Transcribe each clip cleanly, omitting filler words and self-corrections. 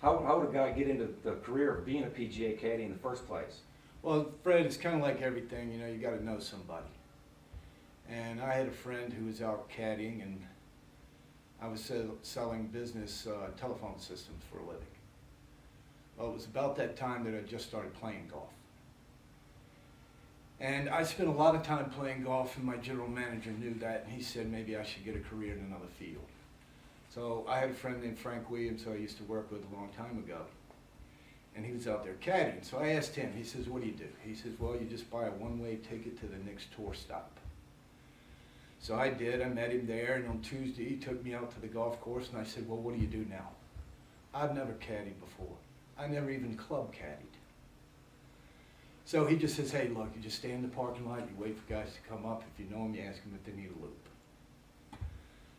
How would a guy get into the career of being a PGA caddy in the first place? Well, Fred, it's kind of like everything, you know, you got to know somebody. And I had a friend who was out caddying, and I was selling business telephone systems for a living. Well, it was about that time that I just started playing golf. And I spent a lot of time playing golf, and my general manager knew that, and he said maybe I should get a career in another field. So I had a friend named Frank Williams who I used to work with a long time ago. And he was out there caddying. So I asked him, he says, what do you do? He says, well, you just buy a one-way ticket to the next tour stop. So I did. I met him there, and on Tuesday he took me out to the golf course, and I said, well, what do you do now? I've never caddied before. I never even club caddied. So he just says, hey, look, you just stay in the parking lot, you wait for guys to come up. If you know them, you ask them if they need a loop.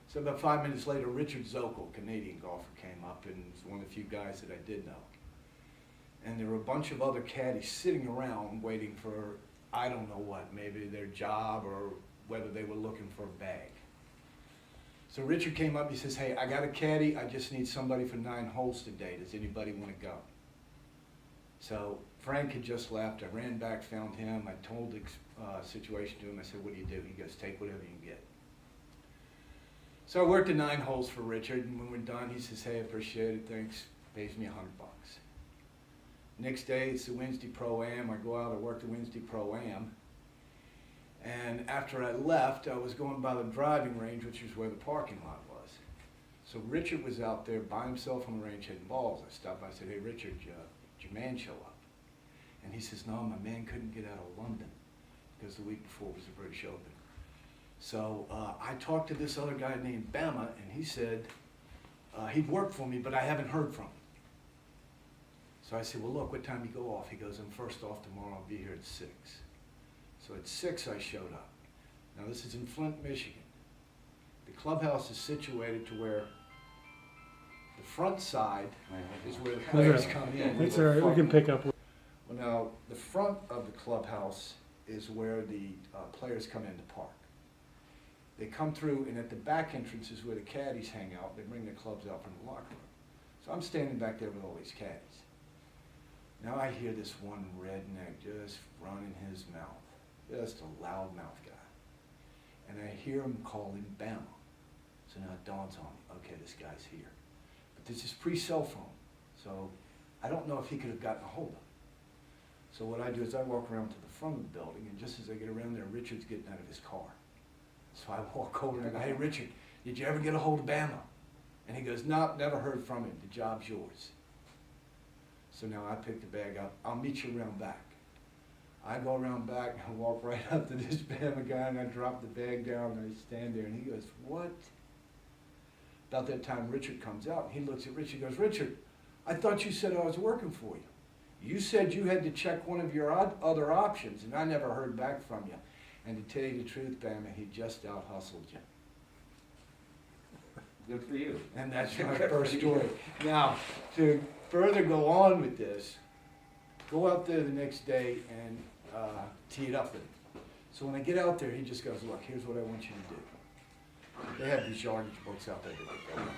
So about 5 minutes later, Richard Zokol, Canadian golfer, came up, and was one of the few guys that I did know. And there were a bunch of other caddies sitting around waiting for, I don't know what, maybe their job or whether they were looking for a bag. So Richard came up, he says, hey, I got a caddy, I just need somebody for 9 holes today. Does anybody want to go? So Frank had just left. I ran back, found him. I told the situation to him. I said, what do you do? He goes, take whatever you can get. So I worked the 9 holes for Richard, and when we're done, he says, hey, I appreciate it, thanks, pays me $100. Next day, it's the Wednesday Pro-Am. I go out, I work the Wednesday Pro-Am. And after I left, I was going by the driving range, which is where the parking lot was. So Richard was out there by himself on the range hitting balls. I stopped by, I said, hey, Richard, did your man show up? And he says, no, my man couldn't get out of London because the week before was the British Open. So I talked to this other guy named Bama, and he said he'd worked for me, but I haven't heard from him. So I said, well, look, what time you go off? He goes, I'm first off tomorrow. I'll be here at 6. So at 6, I showed up. Now, this is in Flint, Michigan. The clubhouse is situated to where the front side is where the players come in. That's all right, we can pick up. Well, now, the front of the clubhouse is where the players come in to park. They come through, and at the back entrance is where the caddies hang out. They bring their clubs out from the locker room. So I'm standing back there with all these caddies. Now I hear this one redneck just running his mouth, just a loudmouth guy. And I hear him call him Bama. So now it dawns on me, okay, this guy's here. But this is pre-cell phone, so I don't know if he could have gotten a hold of him. So what I do is I walk around to the front of the building, and just as I get around there, Richard's getting out of his car. So I walk over and I go, hey, Richard, did you ever get a hold of Bama? And he goes, no, never heard from him. The job's yours. So now I pick the bag up. I'll meet you around back. I go around back and I walk right up to this Bama guy, and I drop the bag down, and I stand there, and he goes, what? About that time, Richard comes out, and he looks at Richard and goes, Richard, I thought you said I was working for you. You said you had to check one of your other options, and I never heard back from you. And to tell you the truth, Bama, he just out-hustled you. Good for you. And that's my first story. Now, to further go on with this, go out there the next day and tee it up with him. So when I get out there, he just goes, look, here's what I want you to do. They have these yardage books out there that they go on,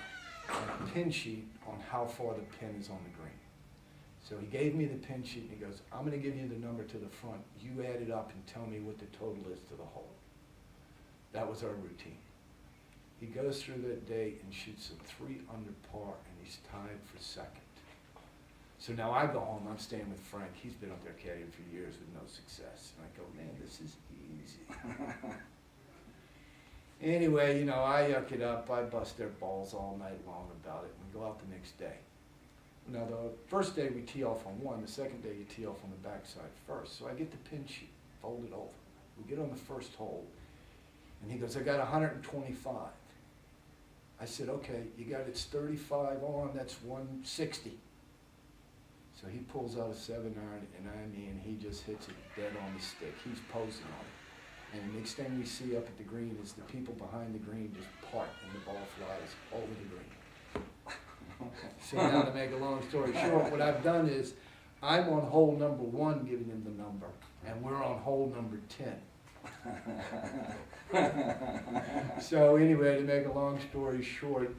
and a pin sheet on how far the pin is on the green. So he gave me the pin sheet, and he goes, I'm going to give you the number to the front. You add it up and tell me what the total is to the hole. That was our routine. He goes through that day and shoots a 3 under par, and he's tied for second. So now I go home, I'm staying with Frank. He's been up there caddying for years with no success. And I go, man, this is easy. Anyway, you know, I yuck it up. I bust their balls all night long about it. And we go out the next day. Now, the first day we tee off on one. The second day you tee off on the backside first. So I get the pin sheet, fold it over. We get on the first hole, and he goes, I got 125. I said, okay, you got it's 35 on, that's 160. So he pulls out a 7-iron, and I mean, he just hits it dead on the stick. He's posing on it. And the next thing we see up at the green is the people behind the green just part, and the ball flies over the green. So now, to make a long story short, what I've done is I'm on hole number 1 giving him the number, and we're on hole number 10. So anyway, to make a long story short,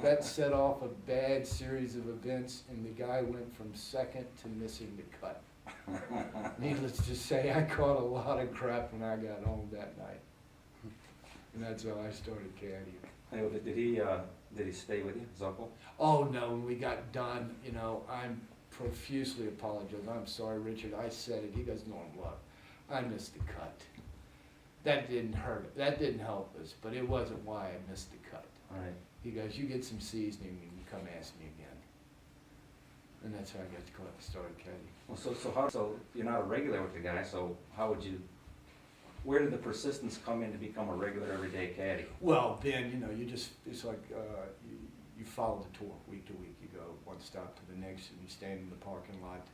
that set off a bad series of events, and the guy went from second to missing the cut. Needless to say, I caught a lot of crap when I got home that night. And that's how I started caddying. Hey, well, did he stay with you, Zuckel? Oh no, when we got done, you know, I'm profusely apologize. I'm sorry, Richard, I said it. He goes, Norm, look, I missed the cut. That didn't hurt, that didn't help us, but it wasn't why I missed the cut. All right. He goes, you get some seasoning and you come ask me again. And that's how I got to go out and start caddying. Well, so you're not a regular with the guy, so how would you, where did the persistence come in to become a regular everyday caddy? Well, then, you know, you just, it's like, you follow the tour week to week. You go one stop to the next and you stand in the parking lot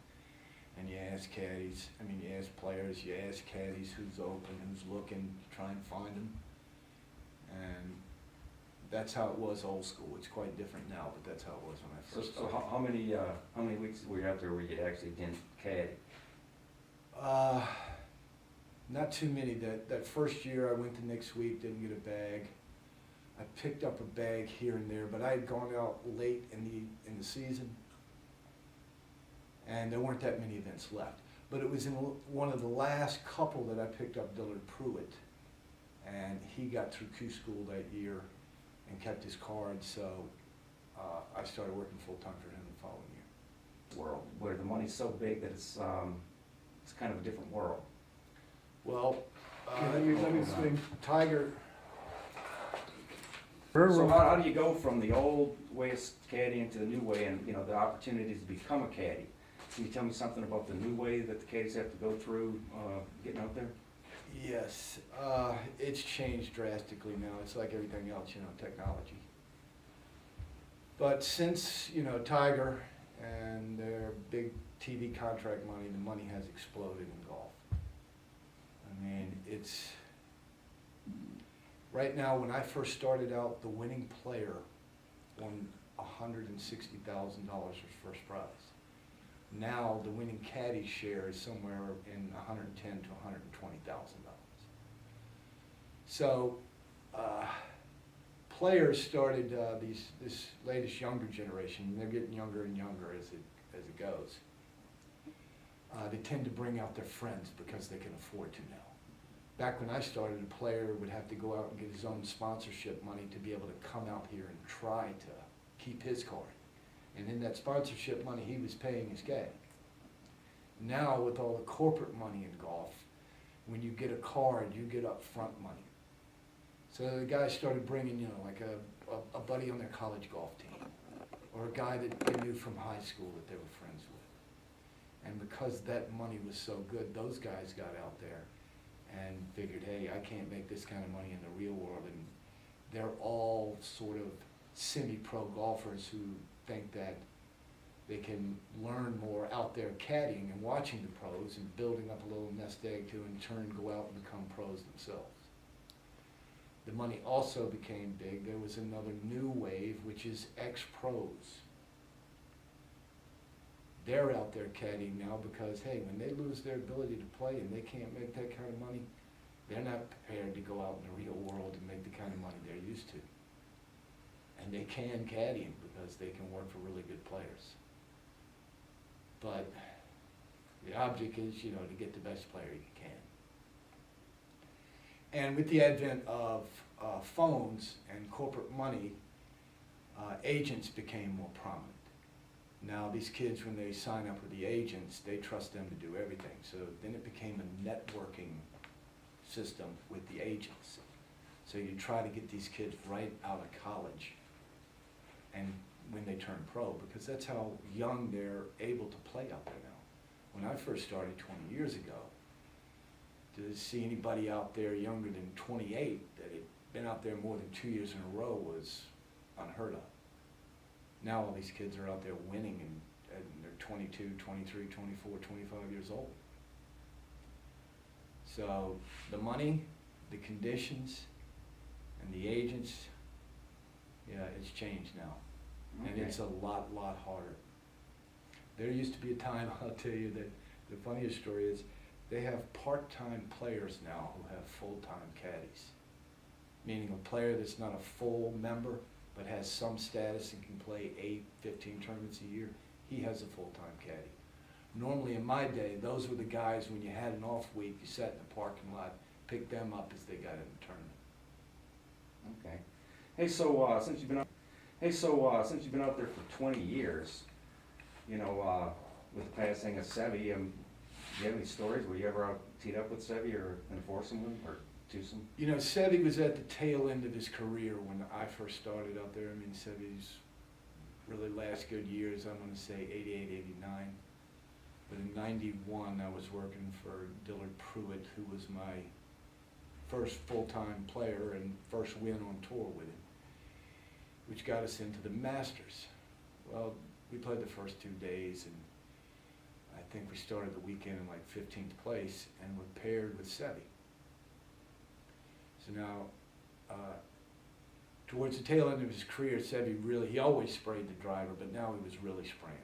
and you ask caddies, you ask players, you ask caddies who's open, who's looking, try and find them. And that's how it was old school. It's quite different now, but that's how it was when I first started. So how many weeks were you out there where you actually didn't caddy? Not too many. That first year I went the next week, didn't get a bag. I picked up a bag here and there, but I had gone out late in the season, and there weren't that many events left. But it was in one of the last couple that I picked up Dillard Pruitt, and he got through Q school that year and kept his card, so I started working full-time for him the following year. World where the money's so big that it's kind of a different world. Well, let me explain. Tiger. So how do you go from the old way of caddying to the new way, and the opportunities to become a caddy? Can you tell me something about the new way that the caddies have to go through getting out there? Yes, it's changed drastically now. It's like everything else, technology. But since, Tiger and their big TV contract money, the money has exploded in golf. It's, right now, when I first started out, the winning player won $160,000 was first prize. Now, the winning caddy share is somewhere in $110,000 to $120,000. So, players started this latest younger generation. They're getting younger and younger as it goes. They tend to bring out their friends because they can afford to now. Back when I started, a player would have to go out and get his own sponsorship money to be able to come out here and try to keep his card. And in that sponsorship money, he was paying his caddy. Now, with all the corporate money in golf, when you get a card, you get upfront money. So the guys started bringing, like a buddy on their college golf team, or a guy that they knew from high school that they were friends with. And because that money was so good, those guys got out there and figured, hey, I can't make this kind of money in the real world. And they're all sort of semi-pro golfers who think that they can learn more out there caddying and watching the pros and building up a little nest egg to in turn go out and become pros themselves. The money also became big. There was another new wave, which is ex-pros. They're out there caddying now because, hey, when they lose their ability to play and they can't make that kind of money, they're not prepared to go out in the real world and make the kind of money they're used to. And they can caddy because they can work for really good players. But the object is, to get the best player you can. And with the advent of phones and corporate money, agents became more prominent. Now these kids, when they sign up with the agents, they trust them to do everything. So then it became a networking system with the agents. So you try to get these kids right out of college and when they turn pro, because that's how young they're able to play out there now. When I first started 20 years ago, to see anybody out there younger than 28 that had been out there more than 2 years in a row was unheard of. Now all these kids are out there winning and they're 22, 23, 24, 25 years old. So the money, the conditions, and the agents, it's changed now. Okay. And it's a lot harder. There used to be a time, I'll tell you, that the funniest story is They have part-time players now who have full-time caddies. Meaning a player that's not a full member, but has some status and can play 8, 15 tournaments a year, he has a full-time caddy. Normally in my day, those were the guys, when you had an off week, you sat in the parking lot, picked them up as they got in the tournament. Okay. Hey, so since you've been out there for 20 years, you know, with the passing of Sevy, do you have any stories? Were you ever out teed up with Sevy or in a foursome with him or twosome? You know, Sevy was at the tail end of his career when I first started out there. I mean, Sevy's really last good years, I'm going to say 88, 89. But in 91, I was working for Dillard Pruitt, who was my first full-time player and first win on tour with him, which got us into the Masters. Well, we played the first 2 days, and I think we started the weekend in like 15th place, and were paired with Sevy. So now, towards the tail end of his career, Sevy really, he always sprayed the driver, but now he was really spraying.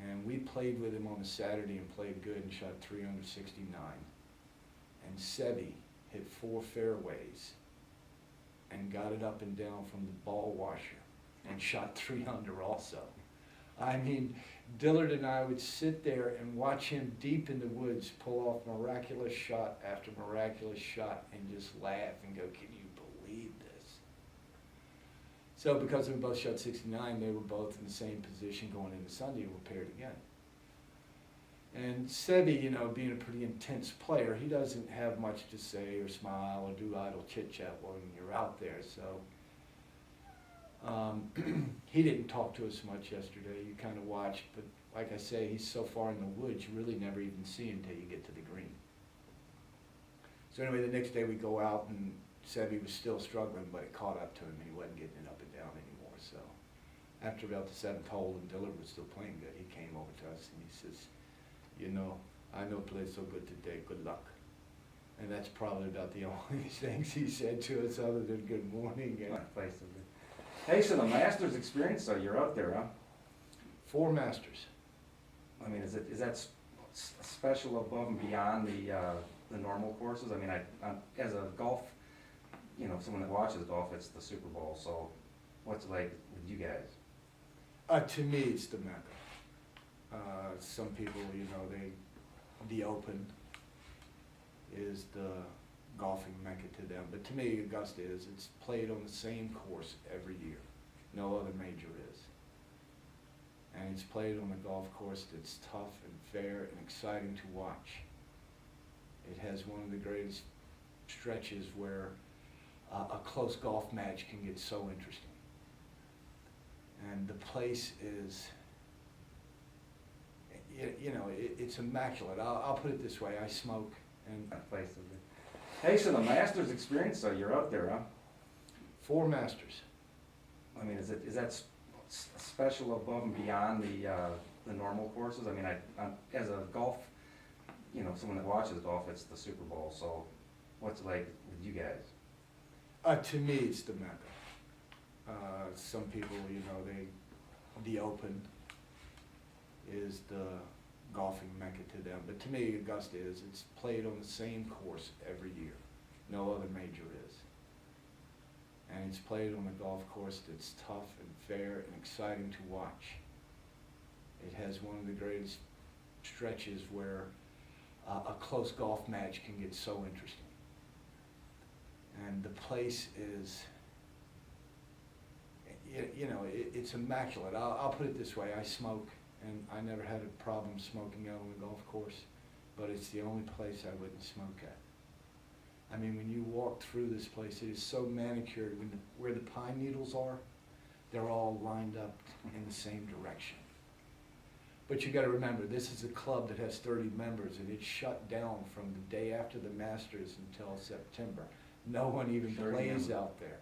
And we played with him on a Saturday and played good and shot 3 under 69. And Sevy hit 4 fairways and got it up and down from the ball washer and shot 3 under also. I mean, Dillard and I would sit there and watch him deep in the woods pull off miraculous shot after miraculous shot and just laugh and go, can you believe this? So because we both shot 69, they were both in the same position going into Sunday and were paired again. And Sevy, you know, being a pretty intense player, he doesn't have much to say or smile or do idle chit-chat when you're out there. So he didn't talk to us much yesterday. You kind of watched, but like I say, he's so far in the woods, you really never even see him until you get to the green. So anyway, the next day we go out, and Sevy was still struggling, but it caught up to him, and he wasn't getting it up and down anymore. So after about the 7th hole, and Dillard was still playing good, he came over to us and he says, you know, I know play so good today, good luck. And that's probably about the only things he said to us other than good morning. And Hey, so the Masters experience, so you're out there, huh? 4 Masters. I mean, is that special above and beyond the normal courses? I mean, as a golf, you know, someone that watches golf, it's the Super Bowl. So, what's it like with you guys? To me, it's the Mecca. Some people, you know, the Open is the golfing Mecca to them. But to me, Augusta is. It's played on the same course every year. No other major is. And it's played on a golf course that's tough and fair and exciting to watch. It has one of the greatest stretches where a close golf match can get so interesting. And the place is, you know, it's immaculate. I'll put it this way, I smoke and... Hey, so the Masters experience, so you're out there, huh? 4 Masters. I mean, is that special above and beyond the normal courses? I mean, as a golf, you know, someone that watches golf, it's the Super Bowl. So, what's it like with you guys? To me, it's the Mecca. Some people, you know, the Open is the golfing Mecca to them. But to me, Augusta is. It's played on the same course every year. No other major is. And it's played on a golf course that's tough and fair and exciting to watch. It has one of the greatest stretches where a close golf match can get so interesting. And the place is, you know, it's immaculate. I'll put it this way, I smoke, and I never had a problem smoking out on the golf course, but it's the only place I wouldn't smoke at. I mean, when you walk through this place, it is so manicured. Where the pine needles are, they're all lined up in the same direction. But you got to remember, this is a club that has 30 members, and it's shut down from the day after the Masters until September. No one even plays out there.